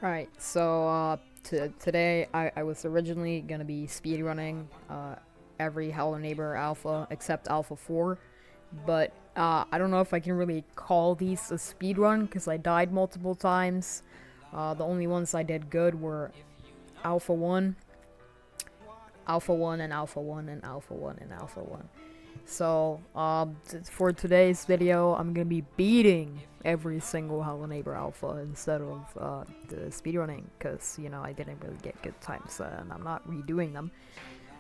Alright, so today I was originally gonna be speedrunning every Hello Neighbor Alpha except Alpha 4, but I don't know if I can really call these a speedrun because I died multiple times. The only ones I did good were Alpha 1, Alpha 1, and Alpha 1, and Alpha 1, and Alpha 1. So, for today's video, I'm gonna be beating every single Hello Neighbor Alpha instead of the speedrunning, because, you know, I didn't really get good times, and I'm not redoing them.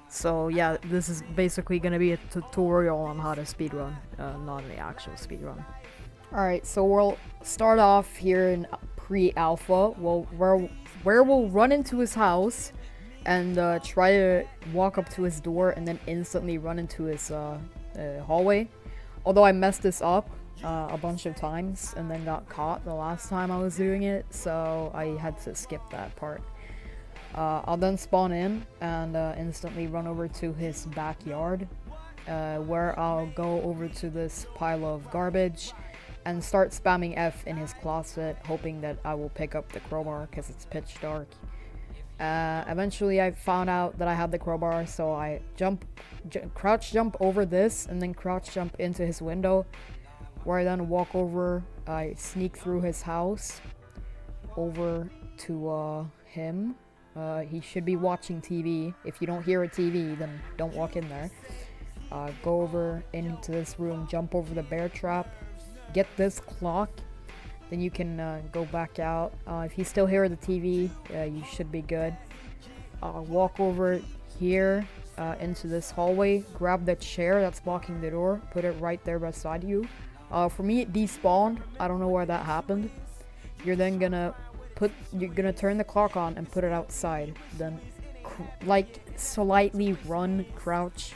So, yeah, this is basically gonna be a tutorial on how to speedrun, not the actual speedrun. Alright, so we'll start off here in pre-alpha, where we'll run into his house, and try to walk up to his door and then instantly run into his hallway. Although I messed this up a bunch of times and then got caught the last time I was doing it, so I had to skip that part. I'll then spawn in and instantly run over to his backyard, where I'll go over to this pile of garbage and start spamming F in his closet, hoping that I will pick up the crowbar because it's pitch dark. Eventually I found out that I had the crowbar, so I crouch jump over this and then crouch jump into his window, where I then walk over. I sneak through his house over to him. He should be watching TV. If you don't hear a TV, then don't walk in there. Go over into this room, jump over the bear trap, get this clock. Then you can go back out. If you still hear the TV, you should be good. Walk over here into this hallway, grab the chair that's blocking the door, put it right there beside you. For me, it despawned. I don't know where that happened. You're then gonna turn the clock on and put it outside. Then, like, slightly run, crouch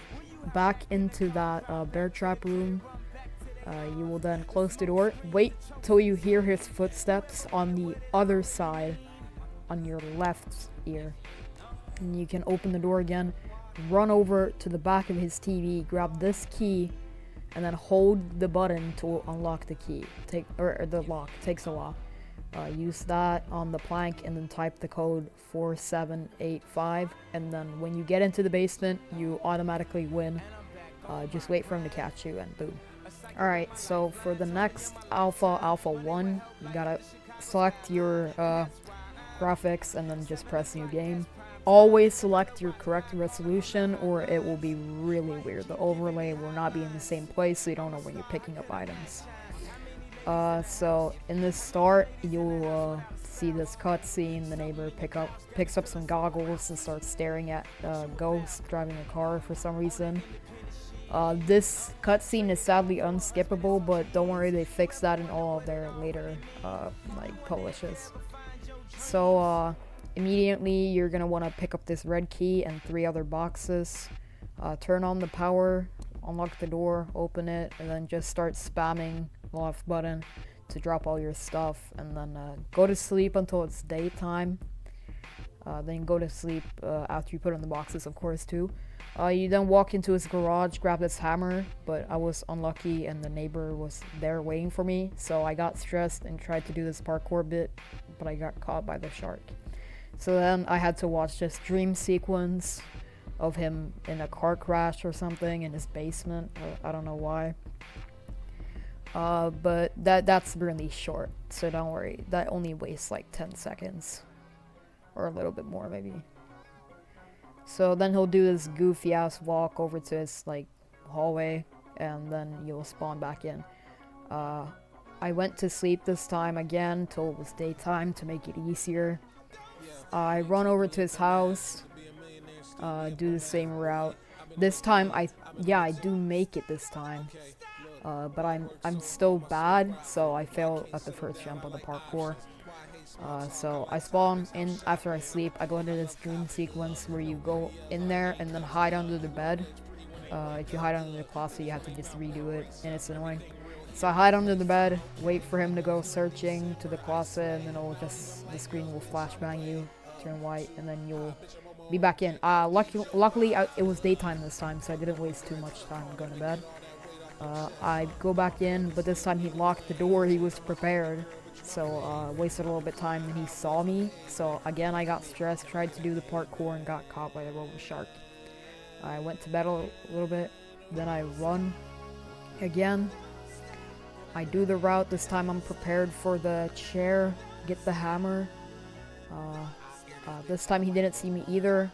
back into that bear trap room. You will then close the door, wait till you hear his footsteps on the other side, on your left ear. And you can open the door again, run over to the back of his TV, grab this key, and then hold the button to unlock the key. The lock. Takes a while. Use that on the plank and then type the code 4785, and then when you get into the basement, you automatically win. Just wait for him to catch you, and boom. Alright, so for the next Alpha 1, you gotta select your graphics and then just press new game. Always select your correct resolution or it will be really weird. The overlay will not be in the same place, so you don't know when you're picking up items. So in this start, you'll see this cutscene. The neighbor picks up some goggles and starts staring at a ghost driving a car for some reason. This cutscene is sadly unskippable, but don't worry, they fixed that in all of their later, publishes. So, immediately you're gonna want to pick up this red key and 3 other boxes, turn on the power, unlock the door, open it, and then just start spamming the left button to drop all your stuff, and then go to sleep until it's daytime. Then go to sleep after you put in the boxes, of course, too. You then walk into his garage, grab this hammer, but I was unlucky and the neighbor was there waiting for me, so I got stressed and tried to do this parkour bit, but I got caught by the shark. So then I had to watch this dream sequence of him in a car crash or something in his basement. I don't know why. But that's really short, so don't worry. That only wastes like 10 seconds. Or a little bit more, maybe. So then he'll do this goofy ass walk over to his hallway, and then you'll spawn back in. I went to sleep this time again till it was daytime to make it easier. I run over to his house, do the same route. This time I do make it this time. But I'm still bad, so I fail at the first jump of the parkour. So I spawn in after I sleep. I go into this dream sequence where you go in there and then hide under the bed. If you hide under the closet, you have to just redo it, and it's annoying. So I hide under the bed, wait for him to go searching to the closet, and then the screen will flashbang you, turn white, and then you'll be back in. Luckily, it was daytime this time, so I didn't waste too much time going to bed. I go back in, but this time he locked the door. He was prepared. So wasted a little bit of time, and he saw me. So again, I got stressed, tried to do the parkour, and got caught by the robo shark. I went to bed a little bit, then I run again. I do the route. This time I'm prepared for the chair, get the hammer. This time he didn't see me either.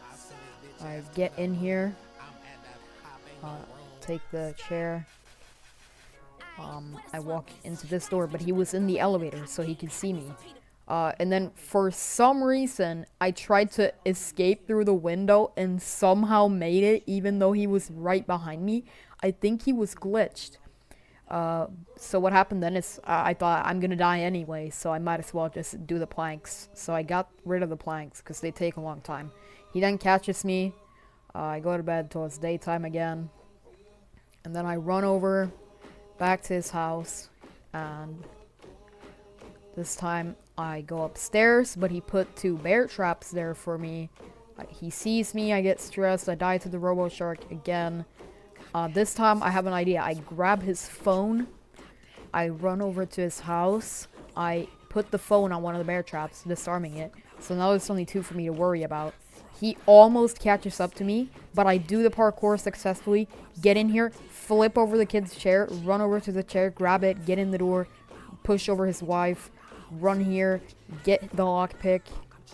I get in here, take the chair. I walk into this door, but he was in the elevator, so he could see me. And then for some reason, I tried to escape through the window and somehow made it, even though he was right behind me. I think he was glitched. So what happened then is I thought I'm gonna die anyway, so I might as well just do the planks. So I got rid of the planks because they take a long time. He then catches me. I go to bed till it's daytime again. And then I run over back to his house, and this time I go upstairs, but he put 2 bear traps there for me. He sees me, I get stressed, I die to the robo shark again. This time I have an idea. I grab his phone, I run over to his house, I put the phone on one of the bear traps, disarming it. So now there's only 2 for me to worry about. He almost catches up to me, but I do the parkour successfully, get in here, flip over the kid's chair, run over to the chair, grab it, get in the door, push over his wife, run here, get the lockpick,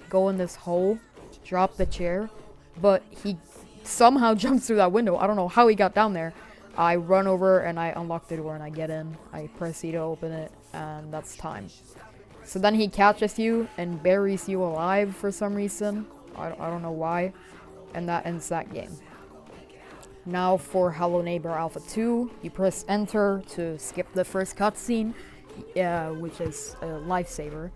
go in this hole, drop the chair, but he somehow jumps through that window. I don't know how he got down there. I run over and I unlock the door and I get in. I press E to open it, and that's time. So then he catches you and buries you alive for some reason. I don't know why. And that ends that game. Now for Hello Neighbor Alpha 2, you press enter to skip the first cutscene, which is a lifesaver.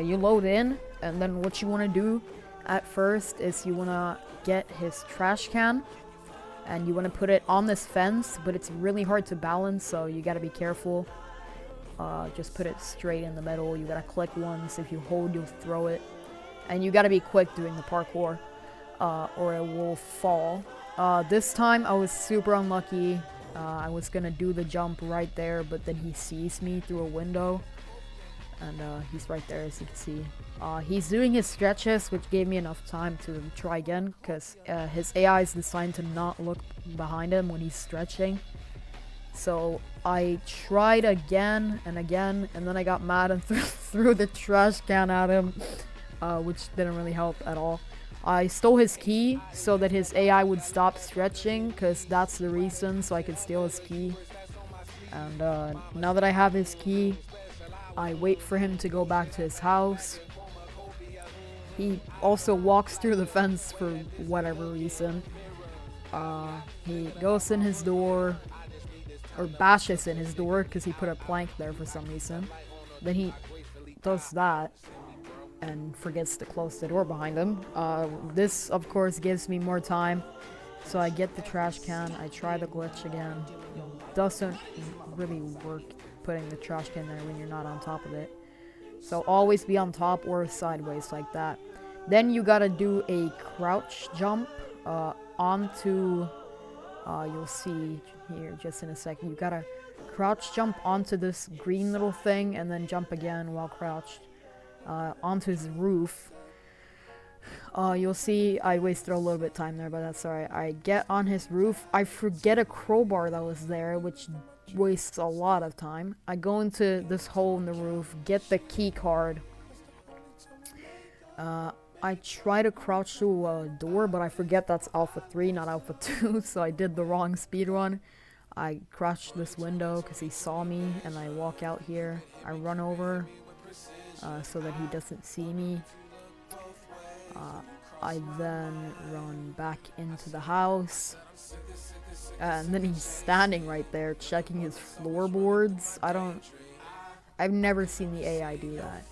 You load in, and then what you want to do at first is you want to get his trash can, and you want to put it on this fence, but it's really hard to balance, so you got to be careful. Just put it straight in the middle. You got to click once. If you hold, you'll throw it. And you got to be quick doing the parkour, or it will fall. This time I was super unlucky. I was gonna do the jump right there, but then he sees me through a window, and he's right there, as you can see. He's doing his stretches, which gave me enough time to try again, because his AI is designed to not look behind him when he's stretching. So I tried again and again, and then I got mad and threw the trash can at him, which didn't really help at all. I stole his key so that his AI would stop stretching, because that's the reason, so I could steal his key. And now that I have his key, I wait for him to go back to his house. He also walks through the fence for whatever reason. He goes in his door, or bashes in his door, because he put a plank there for some reason. Then he does that and forgets to close the door behind him. This, of course, gives me more time. So I get the trash can, I try the glitch again. It doesn't really work putting the trash can there when you're not on top of it. So always be on top or sideways like that. Then you gotta do a crouch jump onto, you'll see here just in a second, you gotta crouch jump onto this green little thing and then jump again while crouched. Onto his roof. You'll see I wasted a little bit of time there, but that's alright. I get on his roof. I forget a crowbar that was there, which wastes a lot of time. I go into this hole in the roof, get the key card. I try to crouch through a door, but I forget that's Alpha 3, not Alpha 2, so I did the wrong speed run. I crouched this window because he saw me, and I walk out here. I run over so that he doesn't see me. I then run back into the house, and then he's standing right there checking his floorboards. I've never seen the AI do that.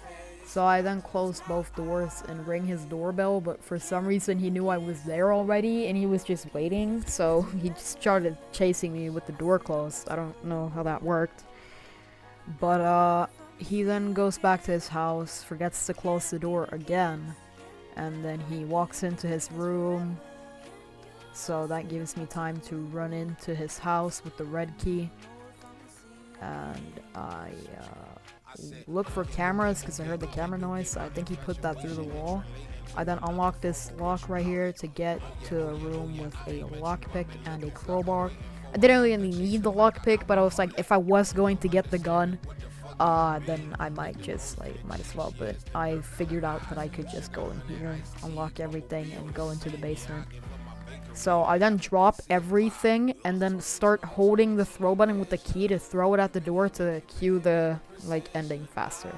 So I then closed both doors and rang his doorbell, but for some reason he knew I was there already and he was just waiting, so he started chasing me with the door closed. I don't know how that worked. But he then goes back to his house, forgets to close the door again, and then he walks into his room. So that gives me time to run into his house with the red key. And I look for cameras because I heard the camera noise. I think he put that through the wall. I then unlocked this lock right here to get to a room with a lockpick and a crowbar. I didn't really need the lockpick, but I was like, if I was going to get the gun, then I might just, like, might as well. But I figured out that I could just go in here, unlock everything, and go into the basement. So I then drop everything and then start holding the throw button with the key to throw it at the door to cue the, like, ending faster.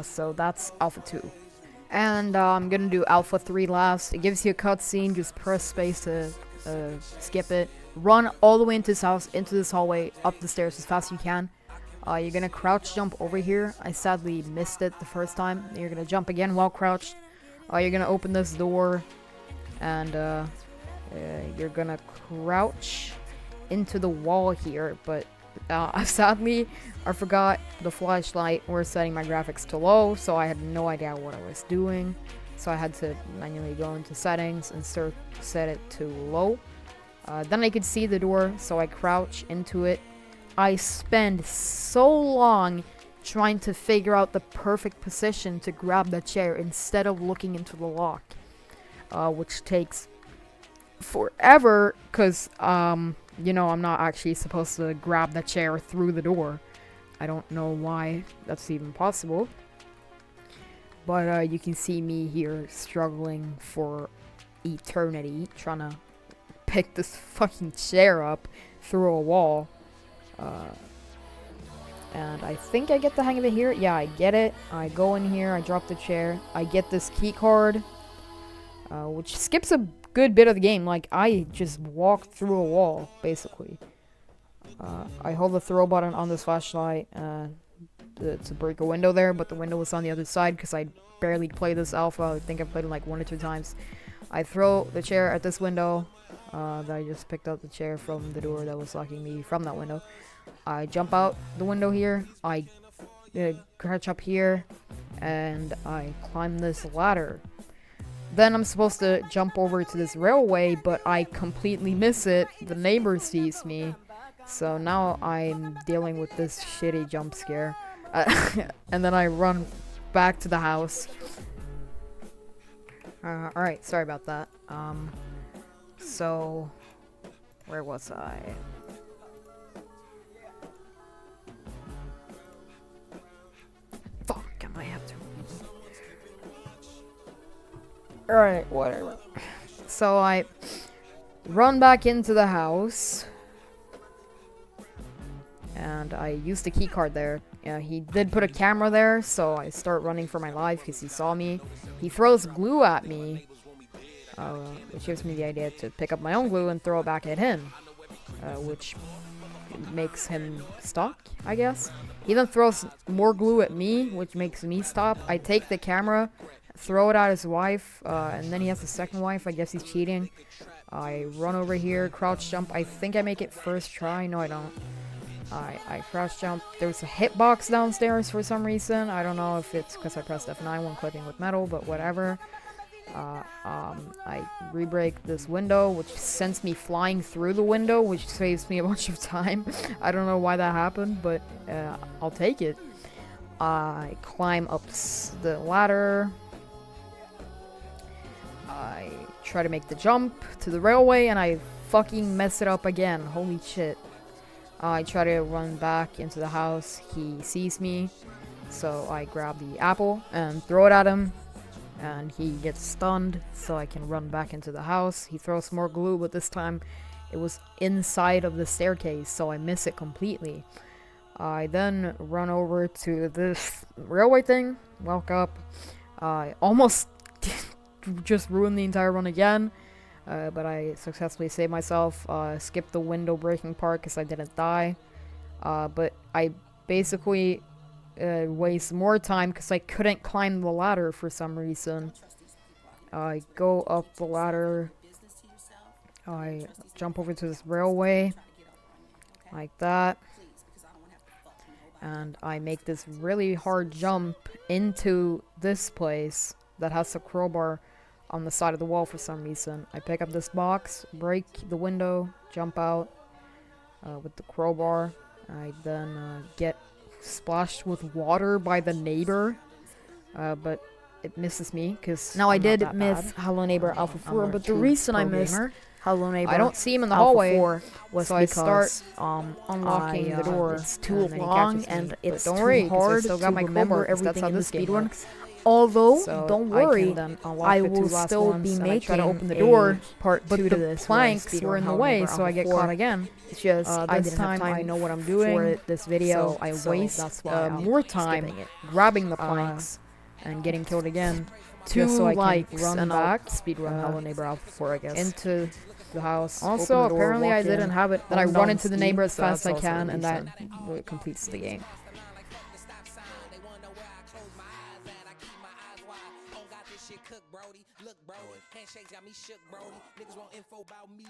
So that's Alpha 2. And I'm gonna do Alpha 3 last. It gives you a cutscene, just press space to skip it. Run all the way into this house, into this hallway, up the stairs as fast as you can. You're gonna crouch jump over here. I sadly missed it the first time. You're gonna jump again while crouched. You're gonna open this door, and you're gonna crouch into the wall here, but sadly, I forgot the flashlight. We're setting my graphics to low, so I had no idea what I was doing. So I had to manually go into settings and set it to low. Then I could see the door, so I crouch into it. I spend so long trying to figure out the perfect position to grab the chair instead of looking into the lock, which takes forever, because you know, I'm not actually supposed to grab the chair through the door. I don't know why that's even possible, but you can see me here struggling for eternity trying to pick this fucking chair up through a wall. And I think I get the hang of it here. Yeah, I get it. I go in here, I drop the chair, I get this key card, which skips a good bit of the game. Like, I just walked through a wall, basically. I hold the throw button on this flashlight to break a window there, but the window was on the other side because I barely played this alpha. I think I played it like 1 or 2 times. I throw the chair at this window. That I just picked up the chair from the door that was locking me from that window. I jump out the window here. I crouch up here, and I climb this ladder. Then I'm supposed to jump over to this railway, but I completely miss it. The neighbor sees me, so now I'm dealing with this shitty jump scare. And then I run back to the house. Alright, sorry about that. So, where was I? Fuck, I might have to. Alright, whatever. So I run back into the house, and I used the key card there. He did put a camera there, so I start running for my life because he saw me. He throws glue at me, which gives me the idea to pick up my own glue and throw it back at him, which makes him stop, I guess. He then throws more glue at me, which makes me stop. I take the camera, throw it at his wife, and then he has a second wife. I guess he's cheating. I run over here, crouch jump. I think I make it first try. No, I don't. I crouch jump. There's a hitbox downstairs for some reason. I don't know if it's because I pressed F9 when clipping with metal, but whatever. I re-break this window, which sends me flying through the window, which saves me a bunch of time. I don't know why that happened, but I'll take it. I climb up the ladder. I try to make the jump to the railway, and I fucking mess it up again. Holy shit. I try to run back into the house. He sees me, so I grab the apple and throw it at him, and he gets stunned, so I can run back into the house. He throws more glue, but this time it was inside of the staircase, so I miss it completely. I then run over to this railway thing, walk up. I almost just ruined the entire run again. But I successfully saved myself, skipped the window breaking part because I didn't die. But I basically waste more time because I couldn't climb the ladder for some reason. I go up the ladder. I jump over to this railway, like that. And I make this really hard jump into this place that has a crowbar on the side of the wall for some reason. I pick up this box, break the window, jump out with the crowbar. I then get splashed with water by the neighbor, but it misses me because Now I did miss Hello Neighbor Alpha 4, but the reason I missed Hello Neighbor I don't see him in the Alpha hallway 4 was so I start because unlocking the door. It's too and then he long catches me. and But it's don't too worry, 'cause I hard still to got my remember crowbar, 'cause that's everything how in this the game speedrun. works. Although, So don't I worry, can then unlock I the will 2 last still ones, be and I try making to open the door, part but 2 the to this planks were in the way, so I get caught again. It's just I This didn't have time time I know what I'm doing for this video, so I so waste that's why I'm more time skipping it. grabbing the planks and getting killed again. 2 just so I can likes run and back I'll speedrun Hello Neighbor Alpha 4, I guess. into the house. Also, open the door, apparently walk I didn't in, have it then I on run into the Steam, neighbor as so fast as I that's also can, a and that reason. completes the game. Look, bro, handshakes got me shook, bro. Niggas want info about me.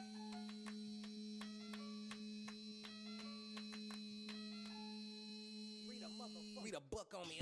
Read a book on me.